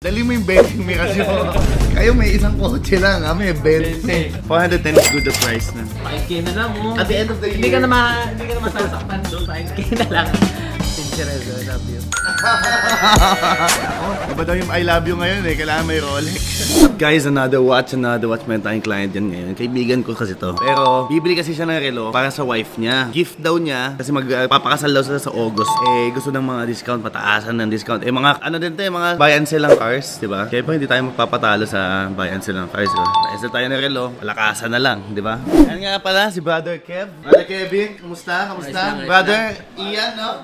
Dali mo yung 20 Mirage mo. Kayo may isang kotse lang, may 20. 410 is good the price na. 5K na lang mo. At the end of the year, Hindi ka na masasaktan doon. 5K na lang. Sincerely, I love you. Iba daw yung I love you ngayon kailangan may Rolex. Guys, another watch. Meron tayong client yan ngayon. Kaibigan ko kasi to. Pero, bibili kasi siya ng relo para sa wife niya. Gift daw niya, kasi magpapakasal daw sila sa August. Gusto ng mga discount, pataasan ng discount. Mga, ano din to mga buy and sell ng cars, di ba? Kaya po hindi tayo magpapatalo sa buy and sell ng cars. Buy and sell tayo ng relo, palakasan na lang, di ba? Yan nga pala, si Brother Kev. Brother Kevin, kumusta? Brother Ian, no?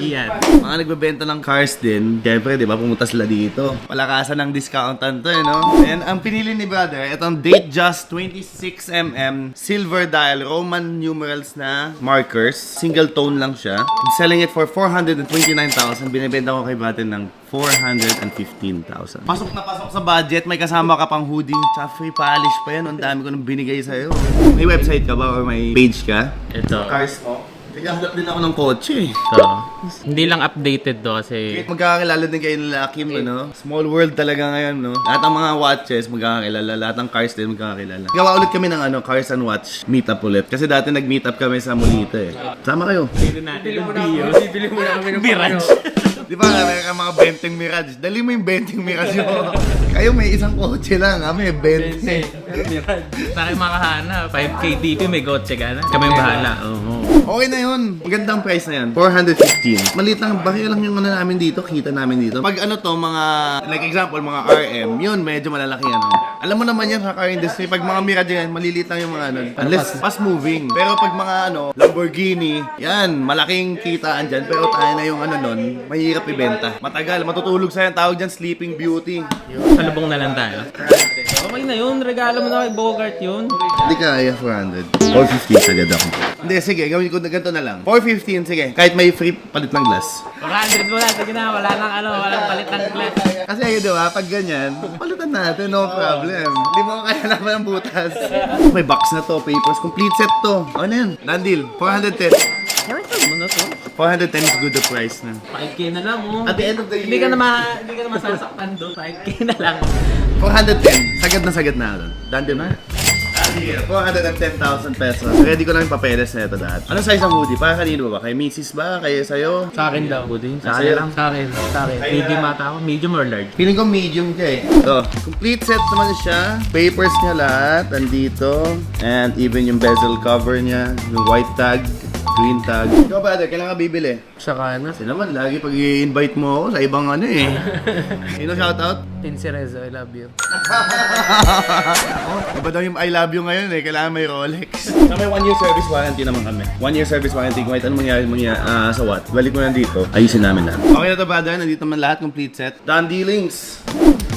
Ian. Mga nagbebenta ng cars din. Siyempre, di ba, pumunta sila dito. Palakasan ng discountan to, no? And ang pinili ni brother, itong Datejust 26mm silver dial Roman numerals na markers. Single tone lang siya. I'm selling it for 429,000. Binibenta ko kay brother ng 415,000. Pasok na pasok sa budget. May kasama ka pang hoodie. Tsaka free polish pa yan. Ang dami ko nang binigay sa'yo. May website ka ba or may page ka? Ito. Cars mo? Naghahanap din ako ng kotse. Ito. Hindi lang updated do kasi... Magkakakilala din kayo nila Kim, ano? Small world talaga ngayon, no? Lahat ng mga watches magkakakilala, lahat ng cars din magkakakilala. Gawa ulit kami ng Cars and Watch meetup ulit. Kasi dati nag-meet up kami sa Molita Sama kayo. Bibili mo na kami ng Mirage. Di ba, meron ka mga 20 Mirage. Dali mo yung 20 Mirage mo. Kayo may isang kotse lang, may 20. Mirage. Sa akin makahanap. 5K DP, may gotche ka na. Kami yung bahala. Okay na yun. Magandang price na yan. 415. Maliit lang. Bakit lang yung namin dito. Kita namin dito. Pag mga, like example, mga RM, yun, medyo malalaki yan. Alam mo naman yan sa car industry. Pag mga Mirage yan, maliliit lang yung mga unless fast moving. Pero pag mga Lamborghini, yan, malaking kitaan dyan. Pero tayo na yung nun, mahirap ibenta. Matagal. Matutulog sa'yo. Tawag dyan, Sleeping Beauty. Salubong na lang tayo. Okay na yun. Regalo mo na kay Bogart yun. Hindi kaya 400. 450 agad ako. Hindi, sige. Gawin ko na ganito na lang. 415, sige. Kahit may free palit ng glass. 400 mo na. Sige na. Walang palit ng glass. Kasi ayun, diba? Pag ganyan, palitan natin. No problem. Hindi mo kaya naman ang butas. May box na to. Papers. Complete set to. Ano na yan? Done deal. 410. Cancel mo na to. 410 is good the price na. 5K na lang mo. At the end of the year, Hindi ka na masasaktan doon. 5K na lang. 410. Sagad na doon. Done deal na. Sige, 410,000 pesos. Ready ko lang yung papeles na ito lahat. Anong size ang hoodie? Para kanino ba? Kay Mrs. ba? Kay sa'yo? Sa akin daw. Buding. Sa Sa'yo? akin lang. Sa akin. Medium ata ako. Medium or large? Feeling ko medium ka eh. So, complete set naman siya. Papers niya lahat. Andito. And even yung bezel cover niya. Yung white tag. Green tag. Ikaw brother, kailan ka bibili? Saka na. Kasi naman, lagi pag i-invite mo ako sa ibang Sino shoutout? Pincerezo, I love you. Iba daw yung I love you ngayon kailangan may Rolex. So may 1 year service warranty naman kami. 1 year service warranty. Kung anong mangyari sa what? Balik mo na dito, ayusin namin lahat. Okay na to brother, nandito man lahat, complete set. Done dealings!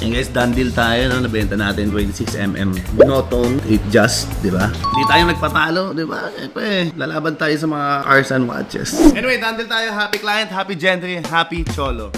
Yan guys, done deal tayo, nabenta natin 26mm monotone, Datejust, di ba? Hindi tayo nagpatalo, di ba? Siyempre, lalaban tayo sa mga cars and watches. Anyway, done deal tayo. Happy client, happy gentry, happy cholo.